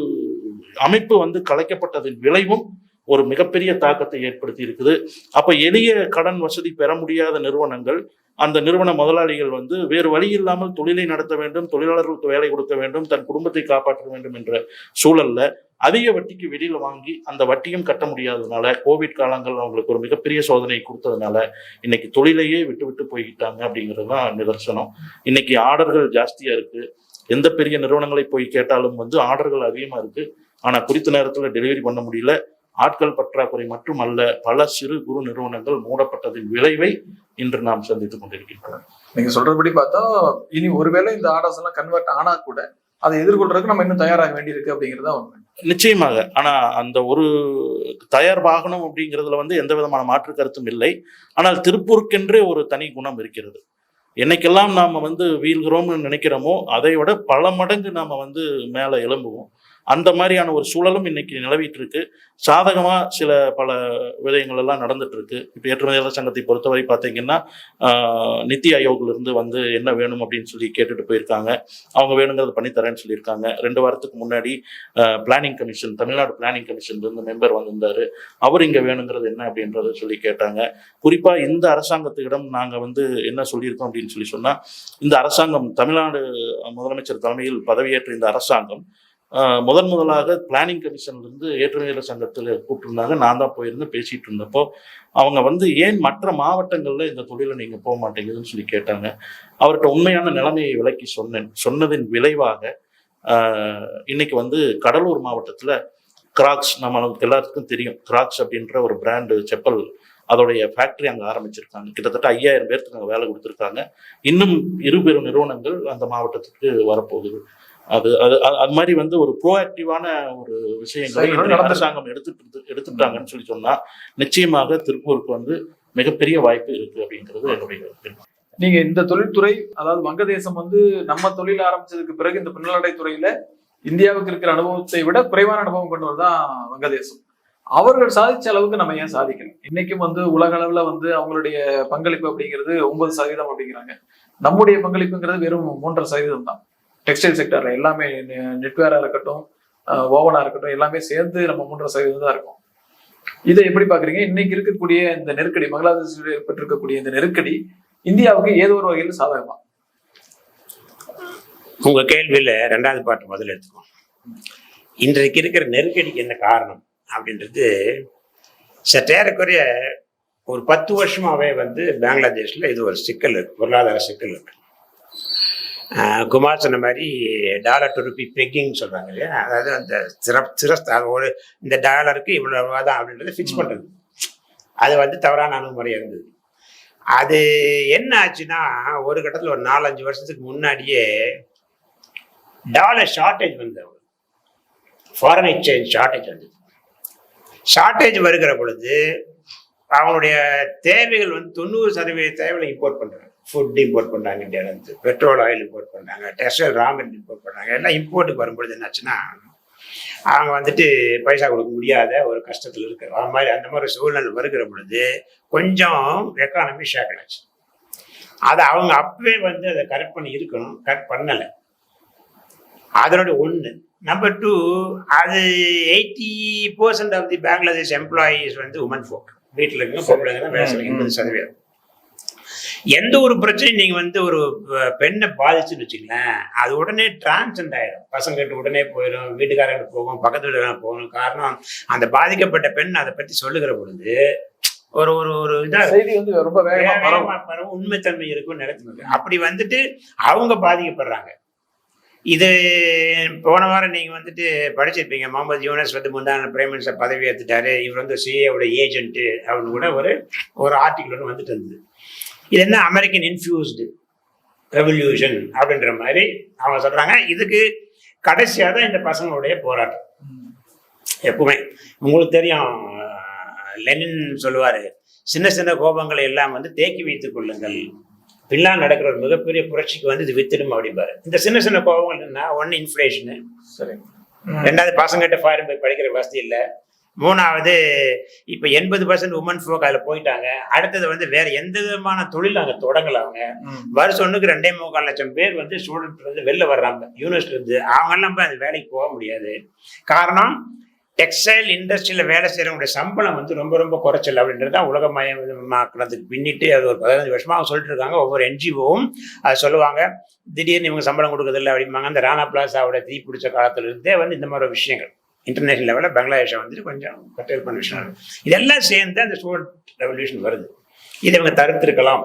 அமைப்பு வந்து கலைக்கப்பட்டதின் விளைவும் ஒரு மிகப்பெரிய தாக்கத்தை ஏற்படுத்தி இருக்குது. அப்ப எளிய கடன் வசதி பெற முடியாத நிறுவனங்கள், அந்த நிறுவன முதலாளிகள் வந்து வேறு வழி இல்லாமல் தொழிலை நடத்த வேண்டும், தொழிலாளர்களுக்கு வேலை கொடுக்க வேண்டும், தன் குடும்பத்தை காப்பாற்ற வேண்டும் என்ற சூழல்ல அதிக வட்டிக்கு வெளியில வாங்கி அந்த வட்டியும் கட்ட முடியாததுனால, கோவிட் காலங்கள் அவங்களுக்கு ஒரு மிகப்பெரிய சோதனையை கொடுத்ததுனால இன்னைக்கு தொழிலையே விட்டு விட்டு போய்கிட்டாங்க அப்படிங்கிறது தான் நிதர்சனம். இன்னைக்கு ஆர்டர்கள் ஜாஸ்தியா இருக்கு. எந்த பெரிய நிறுவனங்களை போய் கேட்டாலும் வந்து ஆர்டர்கள் அதிகமா இருக்கு. ஆனா குறித்த நேரத்துல டெலிவரி பண்ண முடியல. ஆட்கள் பற்றாக்குறை மட்டுமல்ல, பல சிறு குறு நிறுவனங்கள் மூடப்பட்டதின் விளைவை இன்று நாம் சந்தித்துக் கொண்டிருக்கின்றோம். நீங்க சொல்றபடி பார்த்தா இனி ஒருவேளை இந்த ஆர்டர்ஸ் எல்லாம் கன்வெர்ட் ஆனா கூட அதை எதிர்கொள்றதுக்கு நம்ம இன்னும் தயாராக வேண்டியிருக்கு அப்படிங்கிறதா உண்மை. நிச்சயமாக. ஆனா அந்த ஒரு தயார்வாகணும் அப்படிங்கிறதுல வந்து எந்த விதமான மாற்று கருத்தும் இல்லை. ஆனால் திருப்பூருக்கென்றே ஒரு தனி குணம் இருக்கிறது. என்னைக்கெல்லாம் நாம வந்து வீழ்கிறோம்னு நினைக்கிறோமோ அதை விட பல மடங்கு நாம வந்து மேல எழும்புவோம். அந்த மாதிரியான ஒரு சூழலும் இன்னைக்கு நிலவிட்டு இருக்கு. சாதகமா சில பல விடயங்கள் எல்லாம் நடந்துட்டு இருக்கு. இப்போ ஏற்றுமதியாளர் சங்கத்தை பொறுத்தவரை பார்த்தீங்கன்னா, நித்தி ஆயோக்ல இருந்து வந்து என்ன வேணும் அப்படின்னு சொல்லி கேட்டுட்டு போயிருக்காங்க. அவங்க வேணுங்கிறது பண்ணித்தரேன்னு சொல்லியிருக்காங்க. 2 வாரத்துக்கு முன்னாடி பிளானிங் கமிஷன், தமிழ்நாடு பிளானிங் கமிஷன்ல இருந்து மெம்பர் வந்திருந்தாரு. அவர் இங்க வேணுங்கிறது என்ன அப்படின்றத சொல்லி கேட்டாங்க. குறிப்பா இந்த அரசாங்கத்திடம் நாங்க வந்து என்ன சொல்லியிருக்கோம் அப்படின்னு சொல்லி சொன்னா, இந்த அரசாங்கம், தமிழ்நாடு முதலமைச்சர் தலைமையில் பதவியேற்ற இந்த அரசாங்கம் முதலாக பிளானிங் கமிஷன்ல இருந்து ஏற்றுமதியாளர் சங்கத்தில் கூப்பிட்டுருந்தாங்க. நான் தான் போயிருந்து பேசிட்டு இருந்தப்போ அவங்க வந்து ஏன் மற்ற மாவட்டங்கள்ல இந்த தொழிலை நீங்க போக மாட்டேங்குதுன்னு சொல்லி கேட்டாங்க. அவர்கிட்ட உண்மையான நிலைமையை விளக்கி சொன்னதின் விளைவாக இன்னைக்கு வந்து கடலூர் மாவட்டத்துல கிராக்ஸ், நமக்கு எல்லாத்துக்கும் தெரியும், கிராக்ஸ் அப்படின்ற ஒரு பிராண்டு செப்பல், அதோடைய ஃபேக்டரி அங்கே ஆரம்பிச்சிருக்காங்க. கிட்டத்தட்ட 5000 பேருக்கு அங்கே வேலை கொடுத்துருக்காங்க. இன்னும் 2 பெரும் நிறுவனங்கள் அந்த மாவட்டத்துக்கு வரப்போகுது. அது அது அது மாதிரி வந்து ஒரு ப்ரோஆக்டிவான ஒரு விஷயங்களை அரசாங்கம் எடுத்துட்டாங்கன்னு சொல்லி சொன்னா நிச்சயமாக திருப்பூருக்கு வந்து மிகப்பெரிய வாய்ப்பு இருக்கு அப்படிங்கிறது என்னுடைய. நீங்க இந்த தொழில்துறை, அதாவது வங்கதேசம் வந்து நம்ம தொழில் ஆரம்பிச்சதுக்கு பிறகு இந்த பின்னலாடை துறையில இந்தியாவுக்கு இருக்கிற அனுபவத்தை விட குறைவான அனுபவம் கொண்டவர் தான் வங்கதேசம். அவர்கள் சாதிச்ச அளவுக்கு நம்ம ஏன் சாதிக்கணும்? இன்னைக்கும் வந்து உலக அளவுல வந்து அவங்களுடைய பங்களிப்பு அப்படிங்கிறது 9% அப்படிங்கிறாங்க. நம்முடைய பங்களிப்புங்கிறது வெறும் 3.5% தான். டெக்ஸ்டைல் செக்டர்ல எல்லாமே, நெட்வேரா இருக்கட்டும், ஓவனா இருக்கட்டும், எல்லாமே சேர்ந்து நம்ம 3.5% தான் இருக்கும். இதை எப்படி பாக்குறீங்க? இன்னைக்கு இருக்கக்கூடிய இந்த நெருக்கடி, பங்களாதேஷில் ஏற்பட்டிருக்கக்கூடிய இந்த நெருக்கடி இந்தியாவுக்கு ஏதோ ஒரு வகையில் சாதகமா? உங்க கேள்வியில 2வது பாட்டு முதல்ல எடுத்துக்கோம். இன்றைக்கு இருக்கிற நெருக்கடிக்கு என்ன காரணம் அப்படின்றது சற்றேறக்குறைய ஒரு 10 வருஷமாவே வந்து பங்களாதேஷ்ல இது ஒரு சிக்கல் இருக்கு, பொருளாதார சிக்கல் இருக்கு. குமார் சொன்ன மாதிரி டாலர் டு ருபி பெக்கிங் சொல்றாங்க இல்லையா, அதாவது அந்த ஒரு இந்த டாலருக்கு இவ்வளவு ரூபா தான் அப்படின்றத ஃபிக்ஸ் பண்றது, அது வந்து தவறான அணுகுமுறை இருந்தது. அது என்ன ஆச்சுன்னா, ஒரு கட்டத்தில் ஒரு 4-5 வருஷத்துக்கு முன்னாடியே டாலர் ஷார்டேஜ் வந்து, ஃபாரின் எக்ஸ்சேஞ்ச் ஷார்டேஜ் வந்தது. ஷார்டேஜ் வருகிற பொழுது அவங்களுடைய தேவைகள் வந்து 90% தேவைகளை இம்போர்ட் பண்றாங்க. ஃபுட் இம்போர்ட் பண்ணுறாங்க, இந்தியாவிலேருந்து பெட்ரோல் ஆயில் இம்போர்ட் பண்ணுறாங்க, டெக்ஸ்டைல் ரா மெட்டீரியல் இம்போர்ட் பண்ணுறாங்க. எல்லாம் இம்போர்ட்டுக்கு வரும்பொழுது என்னாச்சுன்னா, அவங்க வந்துட்டு பைசா கொடுக்க முடியாத ஒரு கஷ்டத்தில் இருக்கிற அந்த மாதிரி சூழ்நிலை வருகிற பொழுது கொஞ்சம் எக்கானமி ஷேக் ஆச்சு. அதை அவங்க அப்பவே வந்து அதை கரெக்ட் பண்ணி இருக்கணும், கரெக்ட் பண்ணலை. அதனுடைய 1. நம்பர் 2, அது 80% ஆஃப் தி பங்களாதேஷ் எம்ப்ளாயீஸ் வந்து உமன் ஃபோக், வீட்டில் இருக்குங்க, பொம்பளைங்க தான் வேலை செய்யணும். 80%. எந்த ஒரு பிரச்சனையும் நீங்க வந்து ஒரு பெண்ணை பாதிச்சுன்னு வச்சுங்களேன், அது உடனே டிரான்சென்ட் ஆயிடும். பசங்கிட்ட உடனே போயிடும், வீட்டுக்காரங்க போகும், பக்கத்து வீட்டுல போகணும். காரணம், அந்த பாதிக்கப்பட்ட பெண் அதை பத்தி சொல்லுகிற பொழுது ஒரு ஒரு ஒரு இதா செய்தி வந்து ரொம்ப வேகமா பரவும், உண்மைத்தன்மை இருக்கும்னு நினைச்சு அப்படி வந்துட்டு அவங்க பாதிக்கப்படுறாங்க. இது போன வாரம் நீங்க வந்துட்டு படிச்சிருப்பீங்க, முகமது யூனஸ் வந்து முந்தான பிரைம் மினிஸ்டர் பதவி ஏற்றுட்டாரு, இவர் வந்து சிஏவோட ஏஜென்ட் அப்படின்னு கூட ஒரு ஆர்டிகிள் ஒன்று வந்துட்டு இருந்தது. இது என்ன அமெரிக்கன் இன்ஃபியூஸ்டு ரெவல்யூஷன் அப்படின்ற மாதிரி அவங்க சொல்றாங்க. இதுக்கு கடைசியாக தான் இந்த பசங்களுடைய போராட்டம். எப்பவுமே உங்களுக்கு தெரியும், லெனின் சொல்லுவாரு, சின்ன சின்ன கோபங்களை எல்லாம் வந்து தேக்கி வைத்துக் கொள்ளுங்கள், பின்னால் நடக்கிற ஒரு மிகப்பெரிய புரட்சிக்கு வந்து இது வித்திடும் அப்படிம்பாரு. இந்த சின்ன சின்ன கோபங்கள் என்ன, ஒன்னு இன்ஃப்ளேஷனு, சரி, ரெண்டாவது பசங்கிட்ட ஃபாரின் போய் படிக்கிற வசதி இல்லை, மூணாவது இப்போ 80% உமன் ஃபோக் அதில் போயிட்டாங்க, அடுத்தது வந்து வேற எந்த விதமான தொழில் அங்கே தொடங்கல. அவங்க வருஷம் ஒன்றுக்கு 2.25 லட்சம் பேர் வந்து ஸ்டூடெண்ட் வந்து வெளில வர்றாங்க யூனிவர்சிட்டி இருந்து, அவங்கெல்லாம் போய் அந்த வேலைக்கு போக முடியாது. காரணம், டெக்ஸ்டைல் இண்டஸ்ட்ரியில் வேலை செய்கிறவங்களுடைய சம்பளம் வந்து ரொம்ப ரொம்ப குறைச்சல் அப்படின்றது தான் உலகமயமாக்குனதுக்கு பின்னிட்டு அது ஒரு 15 வருஷமாக சொல்லிட்டு இருக்காங்க. ஒவ்வொரு என்ஜிஓவும் அதை சொல்லுவாங்க, திடீர்னு இவங்க சம்பளம் கொடுக்குறதில்ல அப்படிம்பாங்க. அந்த ராணா பிளாசாவோட தீ பிடிச்ச காலத்திலிருந்தே வந்து இந்த மாதிரி விஷயங்கள் இன்டர்நேஷனல் லெவலில் பங்களாதேஷை வந்துட்டு கொஞ்சம் கட்டல் பண்ண விஷயம். இதெல்லாம் சேர்ந்து அந்த ஸ்டூடெண்ட் ரெவல்யூஷன் வருது. இதை இவங்க தடுத்திருக்கலாம்,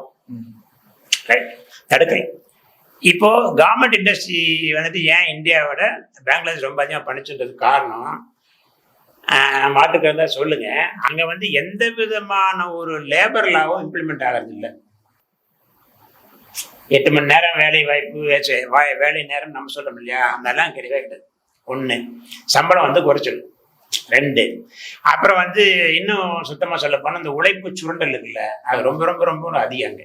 ரைட், தடுக்கலை. இப்போ கவர்மெண்ட் இண்டஸ்ட்ரி வந்துட்டு ஏன் இந்தியாவோட பங்களாதேஷ் ரொம்ப அதிகமாக பண்ணிச்சுன்றதுக்கு காரணம், மாட்டுக்கிறதா சொல்லுங்க, அங்க வந்து எந்த விதமான ஒரு லேபர் லாவும் இம்ப்ளிமெண்ட் ஆகிறது இல்லை. 8 மணி நேரம் வேலை வாய்ப்பு, வேலை நேரம் நம்ம சொல்றோம் இல்லையா, அதெல்லாம் கிடையவே கிடையாது. 1, சம்பளம் வந்து குறைச்சல். 2, அப்புறம் வந்து இன்னும் சுத்தமா சொல்ல போனா இந்த உழைப்பு சுரண்டல் இருக்குல்ல, அது ரொம்ப ரொம்ப ரொம்ப அதிகங்க.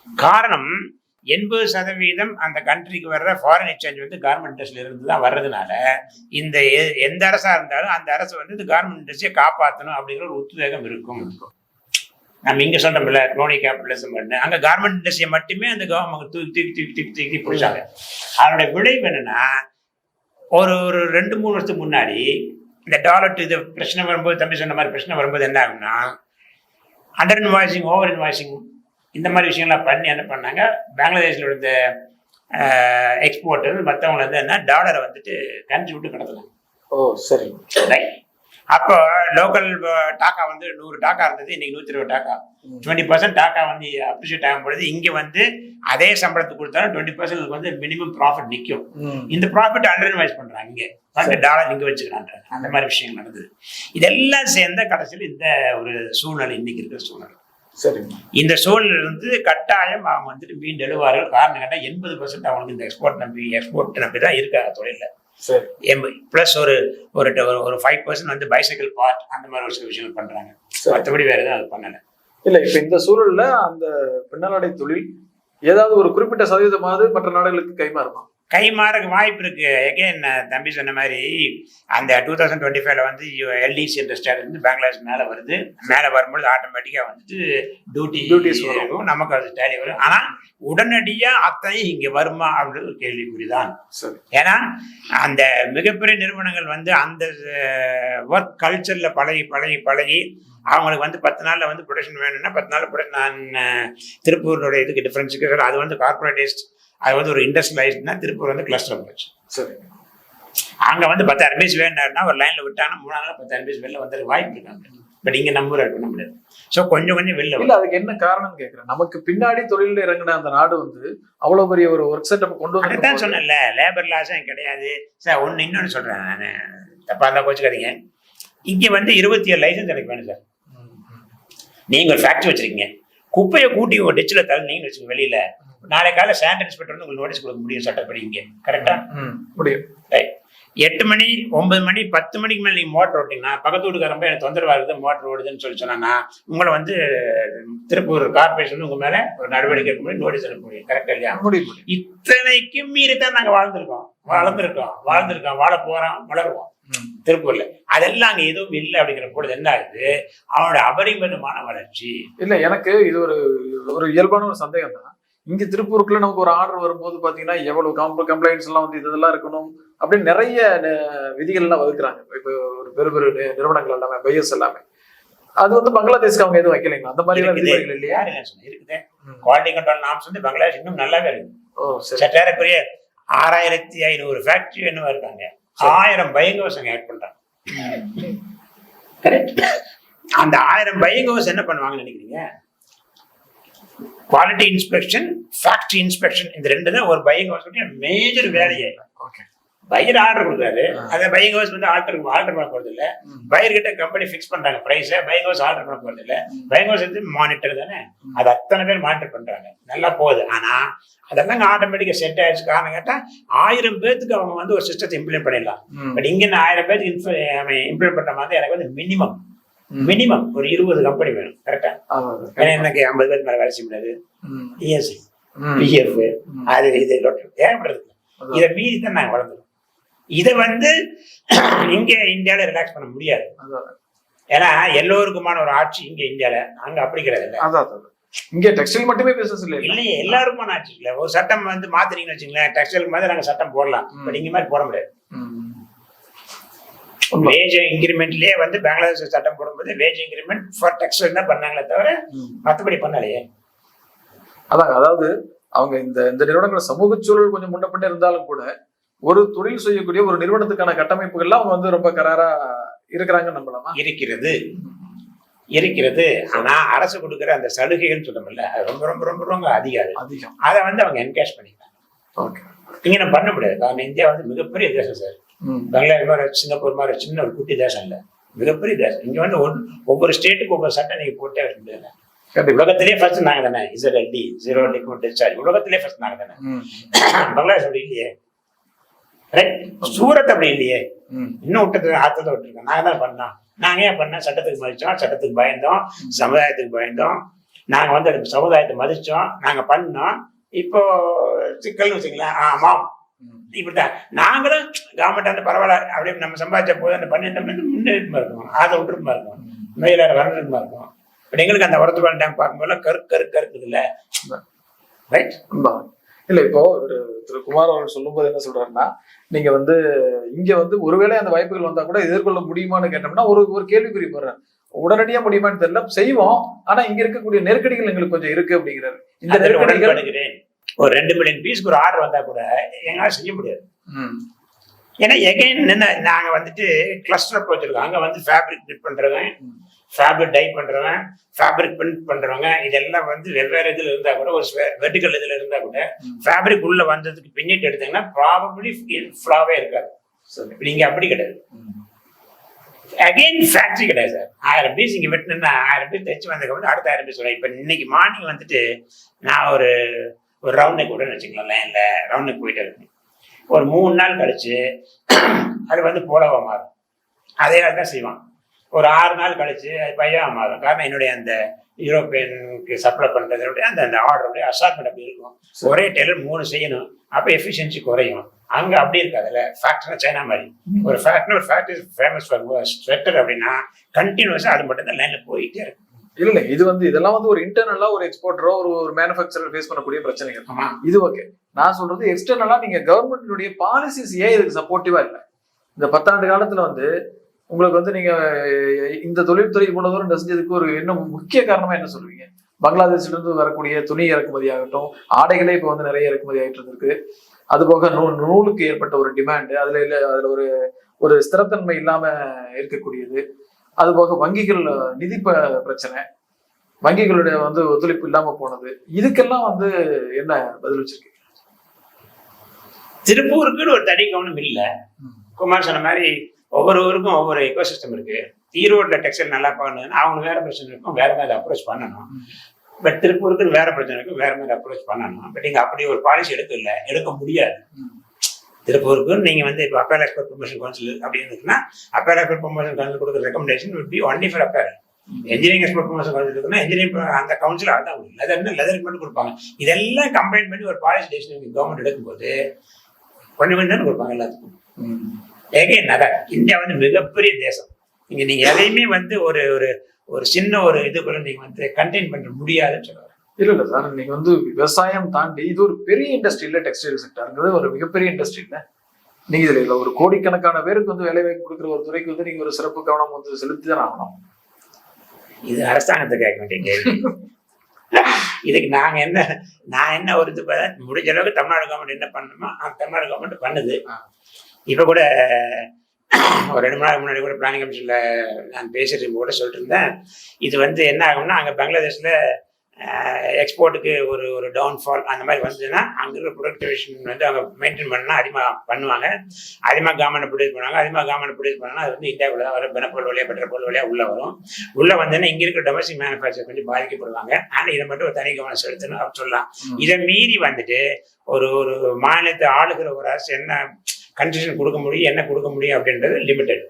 காரணம், 80% அந்த கண்ட்ரிக்கு வர்ற ஃபாரின் எக்ஸ்சேஞ்ச் வந்து கவர்மெண்ட் இண்டஸ்ட்ரியில இருந்து தான் வர்றதுனால, இந்த எந்த அரசா இருந்தாலும் அந்த அரசு வந்து இந்த கவர்மெண்ட் இண்டஸ்ட்ரியை காப்பாற்றணும் அப்படிங்கிற ஒரு உத்வேகம் இருக்கும். நம்ம இங்க சொல்றோம்ல க்ரோனி கேபிட்டலிசம், அங்க கவர்மெண்ட் இண்டஸ்ட்ரியை மட்டுமே அந்த கவர்மெண்ட் தூக்கி பிடிச்சாங்க. அதனுடைய விளைவு என்னன்னா, ஒரு 2-3 வருஷத்துக்கு முன்னாடி இந்த டாலர் இது பிரச்சனை வரும்போது, தம்பி சொன்ன மாதிரி பிரச்சனை வரும்போது என்ன ஆகும்னா, அண்டர் இன்வாய்சிங், ஓவர் இன்வாய்சிங், இந்த மாதிரி விஷயங்கள்லாம் பண்ணி என்ன பண்ணாங்க, பங்களாதேஷில் இருந்த எக்ஸ்போர்ட்டர் மற்றவங்களை வந்து என்ன டாலரை வந்துட்டு கஞ்சி விட்டு கடத்தலாம். ஓ சரி, ரைட். அப்போ லோக்கல் டாக்கா வந்து 100 டாக்கா இருந்தது, இன்னைக்கு 120 டாக்கா. 20% டாக்கா வந்து அப்ரிஷியேட் ஆகும் பொழுது இங்கே வந்து அதே சம்பளத்துக்கு கொடுத்தாலும் 20% வந்து மினிமம் ப்ராஃபிட் நிற்கும். இந்த ப்ராஃபிட் அண்டர் இன்வாய்ஸ் பண்றாங்க, இங்கே வந்து டாலர் இங்கே வச்சுக்கிறாங்க. அந்த மாதிரி விஷயங்கள் நடந்தது. இதெல்லாம் சேர்ந்த கடைசியில் இந்த ஒரு சூழ்நிலை இன்னைக்கு இருக்கிற சூழ்நிலை. சரி, இந்த சூழ்நிலை இருந்து கட்டாயம் அவங்க வந்துட்டு மீண்டு எழுவார்கள். காரணம் கேட்டால் 80% அவங்களுக்கு இந்த எக்ஸ்போர்ட் நம்பி தான் இருக்காங்க தொழிலில். பிளஸ் ஒரு 5% வந்து பைசைக்கிள் பார்ட், அந்த மாதிரி ஒரு சில விஷயங்கள் பண்றாங்க. மற்றபடி வேற எதுவும் அது பண்ணல. இல்ல இப்ப இந்த சூழல்ல அந்த பின்னலாடை தொழில் ஏதாவது ஒரு குறிப்பிட்ட சதவீதமாவது மற்ற நாடுகளுக்கு கைமாறுமா? கைமாறக்கு வாய்ப்பு இருக்கு. எகெயின் தம்பி சொன்ன மாதிரி அந்த 2025 வந்து எல்டிசி என்ற ஸ்டேட் வந்து பங்களாதேஷ் மேல வருது. மேல வரும்போது ஆட்டோமேட்டிக்கா வந்துட்டு டியூட்டிஸ் வரும், நமக்கு அது டேலி வரும். ஆனா உடனடியா அத்தனையும் இங்க வருமா அப்படின்றது ஒரு கேள்விக்குறிதான். ஏன்னா அந்த மிகப்பெரிய நிறுவனங்கள் வந்து அந்த ஒர்க் கல்ச்சர்ல பழகி அவங்களுக்கு வந்து 10 நாள்ல வந்து ப்ரொடக்ஷன் வேணும்னா 10 நாள் நான் திருப்பூருடைய இதுக்கு டிஃபரன்ஸுக்கு அது வந்து கார்பரேட்டிஸ்ட், அது வந்து ஒரு இண்டஸ்ட்ரியலைஸ்ட்னா திருப்பூர் வந்து கிளஸ்டர் போச்சு. சரி, அங்க வந்து 10,000 பீஸ் வேணும்னா ஒரு லைன்ல விட்டாங்கன்னா 3 நாள் 10,000 பீஸ் வெளில வந்துருக்கு வாய்ப்பு இருக்காங்க. பட் இங்க நம்பர் பண்ண முடியாது. ஸோ கொஞ்சம் வெளில இல்ல. அதுக்கு என்ன காரணம் கேட்கிறேன். நமக்கு பின்னாடி தொழில இறங்கின அந்த நாடு வந்து அவ்வளவு பெரிய ஒரு ஒர்க் செட்டப் கொண்டு வந்து அதுதான் சொன்னேன்ல, லேபர் லாஸும் கிடையாது சார். இன்னொன்னு சொல்றேன், நான் தப்பா இருந்தா கோச்சுக்காதீங்க, இங்க வந்து 27 லைசன்ஸ் எனக்கு வேணும் சார். நீங்க ஒரு ஃபேக்டரி வச்சிருக்கீங்க, குப்பையை கூட்டி ஒரு டெச்சில் தள்ளினீங்கன்னு வச்சுக்கோங்க வெளியில, நாளை காலை சாண்ட் இன்ஸ்பெக்டர் வந்து உங்களுக்கு நோட்டீஸ் கொடுக்க முடியும் சட்டப்படி. இங்கே கரெக்டா முடியும். ரைட். 8 மணி 9 மணி 10 மணிக்கு மேலே நீங்கள் மோட்டர் ஓட்டிங்கன்னா பக்கத்து வீட்டுக்காரம்ப எனக்கு தொந்தரவா இருக்குது மோட்டர் ஓடுதுன்னு சொன்னா உங்களை வந்து திருப்பூர் கார்பரேஷன் உங்க மேல ஒரு நடவடிக்கை எடுக்க முடியும், நோட்டீஸ் அனுப்ப முடியும். கரெக்டா இல்லையா? இத்தனைக்கும் மீறி தான் நாங்கள் வாழ்ந்துருக்கோம், வாழ போறோம், வளருவோம் திருப்பூர்ல. அதெல்லாம் அங்க எதுவும் இல்லை அப்படிங்கிற பொழுது என்ன ஆகுது, அவனோட அபரிமிதமான வளர்ச்சி. இல்ல, எனக்கு இது ஒரு இயல்பான ஒரு சந்தேகம் தான். இங்க திருப்பூருக்குள்ள நமக்கு ஒரு ஆர்டர் வரும்போது பாத்தீங்கன்னா எவ்வளவு கம்ப்ளைண்ட்ஸ் எல்லாம் வந்து இதெல்லாம் இருக்கணும் அப்படின்னு நிறைய விதிகள் எல்லாம் வகுக்கிறாங்க. இப்போ ஒரு பெரு நிறுவனங்கள் எல்லாமே, பையர்ஸ் எல்லாமே, அது வந்து பங்களாதேஷ்க்கு அவங்க எதுவும் வைக்கலைங்களா? அந்த மாதிரி விதிகள் இல்லையா? இருக்குது. குவாலிட்டி கண்ட்ரோல் நார்ம்ஸ் வந்து பங்களாதேஷ் இன்னும் நல்லாவே இருக்கு. சட்டேறக்குரிய 6500 ஃபேக்டரி என்னவா இருக்காங்க, 1000 பயங்கோஸ் ஆட் பண்றாங்க. கரெக்ட். அந்த 1000 பயங்கோஸ் என்ன பண்ணுவாங்கன்னு நினைக்கிறீங்க? குவாலிட்டி இன்ஸ்பெக்ஷன், ஃபேக்டரி இன்ஸ்பெக்ஷன், இந்த 2 தான் ஒரு பயங்கோஸ் மேஜர் வேலையே. பையர் ஆர்டர் கொடுக்குறாரு. அந்த பையிங் ஹவுஸ் வந்து ஆல்டர் பண்ண போறது இல்ல. பையர் கிட்ட கம்பெனி ஃபிக்ஸ் பண்றாங்க பிரைஸ், பையிங் ஹவுஸ் ஆர்டர் பண்ண போறது இல்ல. பையிங் ஹவுஸ் வந்து மானிட்டர் தானே, அது அத்தனை பேர் மானிட்டர் பண்றாங்க, நல்லா போகுது. ஆனா அதெல்லாம் ஆட்டோமேட்டிக்கா செட் ஆயிடுச்சு. காரணம் கேட்டா 1000 பேருக்கு அவங்க வந்து ஒரு சிஸ்டத்தை இம்ப்ளிமெண்ட் பண்ணிடலாம். பட் இங்க 1000 பேருக்கு இம்ப்ளிமெண்ட் பண்ண மாதிரி எனக்கு வந்து மினிமம் ஒரு 20 கம்பெனி வேணும். கரெக்டா? ஏன்னா எனக்கு 50 பேருக்கு மேல வேலை செய்ய முடியாது. இஎஸ்ஐ, பிஎஃப், அது இது ஏகப்படுறது. இதை மீறி தான் நாங்க வளர்ந்துடும். இதை வந்து இங்க இந்தியாவில ரிலாக்ஸ் பண்ண முடியாது. ஏன்னா எல்லோருக்குமான ஒரு ஆட்சி இங்க இந்தியாவில, அங்க அப்படி கிடையாது. இங்க டெக்ஸ்டைல் மட்டுமே பிசினஸ் இல்லையே, எல்லாருக்குமான ஆட்சி இல்ல. ஒரு சட்டம் வந்து மாத்திரீங்கன்னு வச்சுங்களேன், டெக்ஸ்டைலுக்கு மாதிரி நாங்க சட்டம் போடலாம், பட் இங்க மாதிரி போட முடியாது. வேஜ் இன்கிரிமெண்ட்லயே வந்து பங்களாதேஷ் சட்டம் போடும்போது வேஜ் இன்கிரிமெண்ட் ஃபார் டெக்ஸ்டைல் தான் பண்ணாங்களே தவிர மற்றபடி பண்ணலையே. அதாவது அவங்க இந்த நிறுவனங்கள் சமூக சூழல் கொஞ்சம் முன்னப்பட்டு இருந்தாலும் கூட ஒரு தொழில் செய்யக்கூடிய ஒரு நிறுவனத்துக்கான கட்டமைப்புகள்லாம் அவங்க வந்து ரொம்ப கராரா இருக்கிறாங்கன்னு நம்பலாமா? இருக்கிறது. ஆனா அரசு கொடுக்குற அந்த சலுகைகள் சொல்றோம்ல, அது ரொம்ப ரொம்ப ரொம்ப ரொம்ப அதிகம். அதை வந்து அவங்க என்கேஷ் பண்ணிக்கலாம். இங்க நம்ம பண்ண முடியாது. காரணம் இந்தியா வந்து மிகப்பெரிய தேசம் சார். பங்களாதேஷ் மாதிரி, சிங்கப்பூர் மாதிரி சின்ன ஒரு குட்டி தேசம் இல்ல, மிகப்பெரிய தேசம். இங்க வந்து ஒவ்வொரு ஸ்டேட்டுக்கு ஒவ்வொரு சட்டம் நீங்க போட்டே இருக்க முடியாது. உலகத்திலேயே ஃபர்ஸ்ட் நாங்க தானே, ZLD, ஜீரோ லிக்விட் டிஸ்சார்ஜ், உலகத்திலேயே ஃபர்ஸ்ட் நாங்க தானே. பங்களாதேஷ் அப்படி இல்லையே, சூரத் அப்படி இல்லையே, இன்னும் விட்டது ஆத்தத்தை விட்டுருக்கோம். நாங்க தான் பண்ணோம். நாங்க ஏன் பண்ணோம்? சட்டத்துக்கு மதிச்சோம், சட்டத்துக்கு பயந்தோம், சமுதாயத்துக்கு பயந்தோம். நாங்க வந்து அந்த சமுதாயத்தை மதிச்சோம், நாங்க பண்ணோம். இப்போ சிக்கல்னு வச்சுங்களேன், ஆமாம் இப்படித்தான். நாங்களும் கவர்மெண்ட் வந்து பரவாயில்ல அப்படியே நம்ம சம்பாதிச்ச போது அந்த 12 முன்னேற்றமா இருக்கும், அதை விட்டுருமா இருக்கும், மேலார வரணுமா இருக்கும். பட் எங்களுக்கு அந்த ஒருத்தபால் டேம் பார்க்கும்போது கருக்கு இல்ல. ரைட் இல்ல, இப்போ திரு குமார் அவர்கள் சொல்லும் போது என்ன சொல்றாருன்னா, நீங்க வந்து இங்க வந்து ஒருவேளை அந்த வாய்ப்புகள் வந்தா கூட எதிர்கொள்ள முடியுமான்னு கேட்டோம்னா ஒரு கேள்விக்குறி போடுறேன். உடனடியா முடியுமான்னு தெரியல, செய்வோம். ஆனா இங்க இருக்கக்கூடிய நெருக்கடிகள் எங்களுக்கு கொஞ்சம் இருக்கு அப்படிங்கிறாரு. இந்த நெருக்கடிகள் ஒரு 2 மில்லியன் பீஸ்க்கு ஒரு ஆர்டர் வந்தா கூட எங்களால செய்ய முடியாது. ஏன்னா எகைன் நாங்க வந்துட்டு கிளஸ்டர் அப்ரோச் இருக்கோம். அங்க வந்து ஃபேப்ரிக் பிரிண்ட் பண்றவன், ஃபேப்ரிக் டை பண்றவன், ஃபேப்ரிக் பிரிண்ட் பண்றவங்க, இதெல்லாம் வந்து வெவ்வேறு இதுல இருந்தா கூட, ஒரு வெர்டிகல் இதுல இருந்தா கூட ஃபேப்ரிக் உள்ள வந்ததுக்கு பின்னிட்டு எடுத்தீங்கன்னா ப்ராபபிளி ஃபிளாவே இருக்காது. நீங்க அப்படி கிடையாது. அகைன் ஃபேக்டரி கிடையாது சார். 1000 பீஸ் இங்க வெட்டினா 1000 பீஸ் தைச்சு வந்ததுக்கு அடுத்த 1000 பீஸ். இப்ப இன்னைக்கு மார்னிங் வந்துட்டு நான் ஒரு ரவுண்ட் நெக் விடன்னு வச்சுக்கலாம், லைன்ல ரவுண்ட் நெக் போயிட்டே இருக்கேன். ஒரு 3 நாள் கழிச்சு அது வந்து போலவா மாறும், அதே தான் செய்வான். ஒரு 6 நாள் கழிச்சு அது பையவா மாறும். காரணம் என்னுடைய அந்த யூரோப்பியனுக்கு சப்ளை பண்றது அந்த ஆர்டருடைய அசார்ட்மெண்ட் அப்படி இருக்கும். ஒரே டெய்லர் 3 செய்யணும், அப்ப எஃபிஷியன்சி குறையும். அங்க அப்படி இருக்காதுல்ல. ஃபேக்டரினா சைனா மாதிரி ஒரு ஃபேக்டரி ஃபேமஸ் ஸ்வெட்டர் அப்படின்னா கண்டினியூஸா அது மட்டும் தான் லைன்ல போயிட்டே இருக்கும். இல்ல இதெல்லாம் வந்து ஒரு இன்டர்னலா ஒரு எக்ஸ்போர்ட்டரோ ஒரு மேனுஃபேக்சரர் ஃபேஸ் பண்ணக்கூடிய பிரச்சனைகள். இது ஓகே. நான் சொல்றது எக்ஸ்டர்னலா நீங்க கவர்மெண்ட்டுடைய பாலிசிஸ் ஏன் இதுக்கு சப்போர்ட்டிவா இல்லை? இந்த 10 ஆண்டு காலத்துல வந்து உங்களுக்கு வந்து நீங்க இந்த தொழில்துறை இவ்வளவு தூரம் நெசஞ்சதுக்கு ஒரு என்ன முக்கிய காரணமா என்ன சொல்லுவீங்க? பங்களாதேஷ்ல இருந்து வரக்கூடிய துணி இறக்குமதி ஆகட்டும், ஆடைகளே இப்ப வந்து நிறைய இறக்குமதி ஆகிட்டு இருக்கு. அது போக நூலுக்கு ஏற்பட்ட ஒரு டிமாண்ட், அதுல ஒரு ஸ்திரத்தன்மை இல்லாம இருக்கக்கூடியது. அது போக வங்கிகள் நிதி பிரச்சனை, வங்கிகளுடைய வந்து ஒத்துழைப்பு இல்லாம போனது. இதுக்கெல்லாம் வந்து என்ன பதில் வச்சிருக்கீங்க? திருப்பூருக்குன்னு ஒரு தனி கவனம் இல்லை. குமார் சொன்ன மாதிரி ஒவ்வொரு ஊருக்கும் ஒவ்வொரு எக்கோசிஸ்டம் இருக்கு. ஈரோட்ல டெக்ஸ்டைல் நல்லா பண்ணணும்னா அவங்க வேற பிரச்சனை இருக்கும், வேற மாதிரி அப்ரோச் பண்ணணும். பட் திருப்பூருக்கு வேற பிரச்சனை இருக்கும், வேற மாதிரி அப்ரோச் பண்ணணும். பட் இங்க அப்படி ஒரு பாலிசி எடுக்க முடியாது. திருப்பூருக்கு நீங்க வந்து இப்போ அப்பேர் எக்ஸ்போர்ட் ப்ரொமோஷன் கவுன்சில் அப்படின்னு இருக்குன்னா, அப்பேர் எக்ஸ்போர்ட் ப்ரொமோஷன் கவுன்சில் கொடுக்குற recommendation would be only for apparel. Engineering export promotion council இருக்குன்னா இன்ஜினியரிங் அந்த கவுன்சில் அதான் லெதருக்கு மட்டும் கொடுப்பாங்க. இதெல்லாம் கம்பைன் பண்ணி ஒரு பாலிசி டெசிஷன் கவர்மெண்ட் எடுக்கும்போது கொஞ்சம் தானே கொடுப்பாங்க எல்லாத்துக்கும். இந்தியா வந்து மிகப்பெரிய தேசம். நீங்க எதையுமே வந்து ஒரு ஒரு சின்ன ஒரு இதுக்குள்ள நீங்க வந்து கண்டெயின் பண்ண முடியாதுன்னு சொல்லுவாங்க. இல்ல சார், நீங்க வந்து விவசாயம் தாண்டி இது ஒரு பெரிய இண்டஸ்ட்ரி இல்ல, டெக்ஸ்டைல் செக்டர்ங்கிறது ஒரு மிகப்பெரிய இண்டஸ்ட்ரி இல்ல. நீங்க இதுல ஒரு கோடிக்கணக்கான பேருக்கு வந்து வேலை வாய்ப்பு கொடுக்குற ஒரு துறைக்கு வந்து நீங்க ஒரு சிறப்பு கவனம் வந்து செலுத்தி தான் ஆகணும். இது அரசாங்கத்தை கேட்க வேண்டிய கேள்வி. இதுக்கு நான் என்ன ஒரு இது முடிஞ்ச அளவுக்கு தமிழ்நாடு கவர்மெண்ட் என்ன பண்ணணுமோ தமிழ்நாடு கவர்மெண்ட் பண்ணுது. இப்ப கூட ஒரு 2 நாள் முன்னாடி கூட பிளானிங் கமிஷன்ல நான் பேசிட்டு கூட சொல்லிட்டு இருந்தேன். இது வந்து என்ன ஆகும்னா, அங்க பங்களாதேஷ்ல எக்ஸ்போர்ட்டுக்கு ஒரு ஒரு டவுன்ஃபால் அந்த மாதிரி வந்ததுன்னா அங்கே இருக்கிற ப்ரொடக்டிவேஷன் வந்து அவங்க மெயின்டைன் பண்ணால் அதிகமாக பண்ணுவாங்க. அதிகமாக கவர்மெண்ட் ப்ரொடியூஸ் பண்ணுவாங்க. அதிகமாக கவர்மெண்ட் ப்ரொடியூஸ் பண்ணால் அது வந்து இந்தியாவுக்குள்ள தான் வரும். பெனப்போல் வழியாக பெட்ரோல் வழியாக உள்ளே வரும். உள்ளே வந்தோன்னா இங்கே இருக்கிற டொமஸ்டிக் மேனுஃபேக்சர் கொஞ்சம் பாதிக்கப்படுவாங்க. ஆனால் இதை மட்டும் ஒரு தனி கவனம் செலுத்தணும் அப்படின்னு சொல்லலாம். இதை மீறி வந்துட்டு ஒரு ஒரு மாநிலத்தை ஆளுகிற ஒரு அரசு என்ன கன்செஷன் கொடுக்க முடியும், என்ன கொடுக்க முடியும் அப்படின்றது லிமிட்டட்.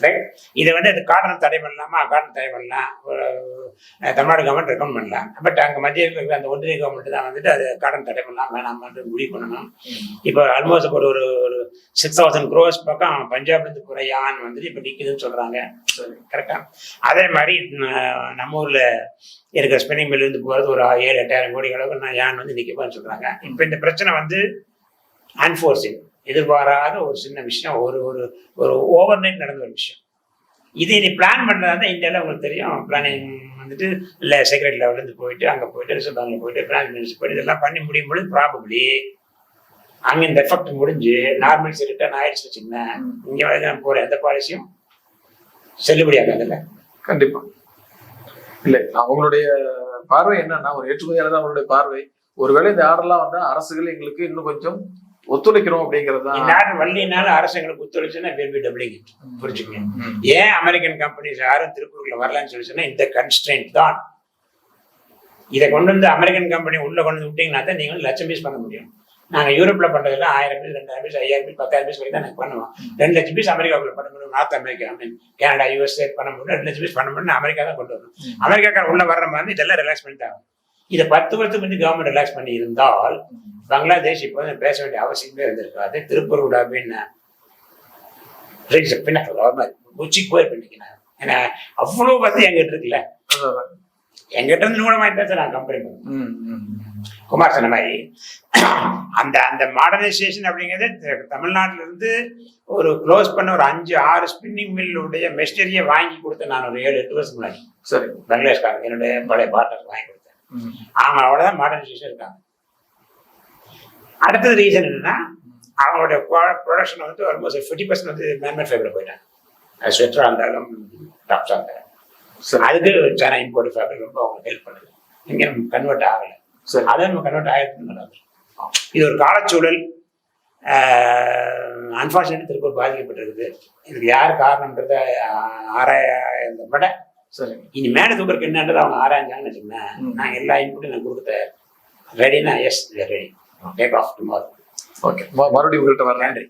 ரைட். இதை வந்து அது காட்டணம் தடை பண்ணலாமா, காட்டணம் தடை பண்ணலாம், தமிழ்நாடு கவர்மெண்ட் ரெக்கமெண்ட் பண்ணலாம். பட் அங்கே மத்திய இருக்கிற அந்த ஒன்றிய கவர்மெண்ட் தான் வந்துட்டு அது காட்டணம் தடை பண்ணலாம் வேணாமான்னு முடிவு பண்ணணும். இப்போ ஆல்மோஸ்ட் ஒரு ஒரு 6,000 crores பக்கம் பஞ்சாப்லேருந்து குறையான் வந்துட்டு இப்போ நிற்குதுன்னு சொல்கிறாங்க. கரெக்டாக அதே மாதிரி நம்ம ஊரில் இருக்கிற ஸ்பென்னிங் மில்லேருந்து போகிறது ஒரு 7-8,000 கோடி அளவுக்கு நான் யான் வந்து நிற்கப்பான்னு சொல்கிறாங்க. இப்போ இந்த பிரச்சனை வந்து அன்ஃபோர்சிங், எதிர்பாராத ஒரு சின்ன விஷயம், ஒரு ஒரு ஒரு ஓவர் நைட் நடந்த ஒரு விஷயம். இதை நீ பிளான் பண்ணுறதா தான் இந்தியாவில் உங்களுக்கு தெரியும். பிளானிங் வந்துட்டு இல்லை செக்ரட்டரி லெவலேருந்து போயிட்டு அங்கே போயிட்டு ரிசர்வ் பேங்கில் போயிட்டு பினான்ஸ் மினிஸ்டர் போயிட்டு இதெல்லாம் பண்ணி முடியும் பொழுது ப்ராபப்ளி அங்கே இந்த எஃபெக்ட் முடிஞ்சு நார்மல்ஸ் ரிட்டர்ன் ஆயிடுச்சு வச்சுங்களேன், இங்கே வந்து நான் போகிற எந்த பாலிசியும் செல்லுபடி ஆகாதுல்ல. கண்டிப்பா இல்லை. அவங்களுடைய பார்வை என்னன்னா, ஒரு ஏற்றுமதியாளர் அவங்களுடைய பார்வை, ஒருவேளை இந்த ஆர்டர்லாம் வந்தா அரசுகள் எங்களுக்கு இன்னும் கொஞ்சம் ஒத்துழைக்கிறோம் அப்படிங்கிறது தான். இந்த ஆர்டர் வள்ளினால அரசு எங்களுக்கு ஒத்துழைச்சுன்னா டபுளிங் புரிஞ்சுக்கணும். ஏன் அமெரிக்கன் கம்பெனிஸ் யாரும் திருப்பூர்ல வரலான்னு சொல்லிச்சுன்னா இந்த கன்ஸ்ட்ரெயின்ட் தான். இதை கொண்டு வந்து அமெரிக்கன் கம்பெனி உள்ள கொண்டு வந்து விட்டீங்கன்னா தான் நீங்க 1,00,000 பீஸ் பண்ண முடியும். நாங்கள் யூரோப்ல பண்றதெல்லாம் 1000 பீஸ், 2000 பீஸ், 5000 பீஸ், 10,000 பீஸ் வரைக்கும் தான் நாங்கள் பண்ணுவோம். 2,00,000 பீஸ் அமெரிக்காவுக்குள்ள பண்ண முடியும். நார்த் அமெரிக்கா, கனடா, USA பண்ண முடியும். 2,00,000 பீஸ் பண்ண முடியும். அமெரிக்கா தான் கொண்டு வரணும். அமெரிக்காக்கார உள்ள வர்ற மாதிரி இதெல்லாம் ரிலாக்ஸ் பண்ணிட்டாங்க. இதை 10 வருஷத்துக்கு வந்து கவர்மெண்ட் ரிலாக்ஸ் பண்ணி இருந்தால் பங்களாதேஷ் இப்போ வந்து பேச வேண்டிய அவசியமே இருந்திருக்காது. திருப்பூர் விட அப்படின்னு உச்சிக்கு போயிருப்பேன். ஏன்னா அவ்வளோ வசதி எங்கிட்ட இருக்குல்ல, எங்கிட்ட இருந்து நூட மாதிரி தான் சார் நான் கம்பெனி பண்ணுவேன். குமார் சொன்ன மாதிரி அந்த அந்த மாடர்னைசேஷன் அப்படிங்கிறது தமிழ்நாட்டில இருந்து ஒரு க்ளோஸ் பண்ண ஒரு 5-6 ஸ்பின்னிங் மில்லுடைய மெஷினரியை வாங்கி கொடுத்தேன் நான் ஒரு 7-8 வருஷம் முன்னாடி. சரி, பங்களாதேஷ்காரங்க என்னுடைய பழைய பார்ட்னர் வாங்கி கொடுத்தேன். அவங்க அவ்வளோதான் மாடர்னைசேஷன் இருக்காங்க. அடுத்தது ரீசன் என்னன்னா, அவங்களுடைய ப்ரொடக்ஷன் வந்து ஆல்மோஸ்ட் 50% வந்து மேன்மேட் ஃபேப்ரிக் போயிட்டாங்க. ஸ்வெட்டராக இருந்தாலும் டாப்ஸாக இருந்தாலும் அதுக்கு சைனா இம்போர்ட் ஃபேப்ரிக் ரொம்ப அவங்களுக்கு ஹெல்ப் பண்ணுது. இங்கே நம்ம கன்வெர்ட் ஆகலை. சரி, அதை நம்ம கன்வெர்ட் ஆகிருக்குன்னு. இது ஒரு காலச்சூழல். அன்ஃபார்ச்சுனேட்லி திருப்பூர் பாதிக்கப்பட்டிருக்குது. இதுக்கு யார் காரணம்ன்றத ஆராய விட சரி, இனி மேலே தூக்குறதுக்கு என்னன்றது அவங்க ஆராய்ஞ்சாங்கன்னு வச்சுக்கோங்க. நாங்கள் எல்லா இன்புட்டும் நான் கொடுத்த ரெடினா yes ready take off tomorrow. Okay, மறுபடியும் உங்கள்கிட்ட வரேன். நன்றி.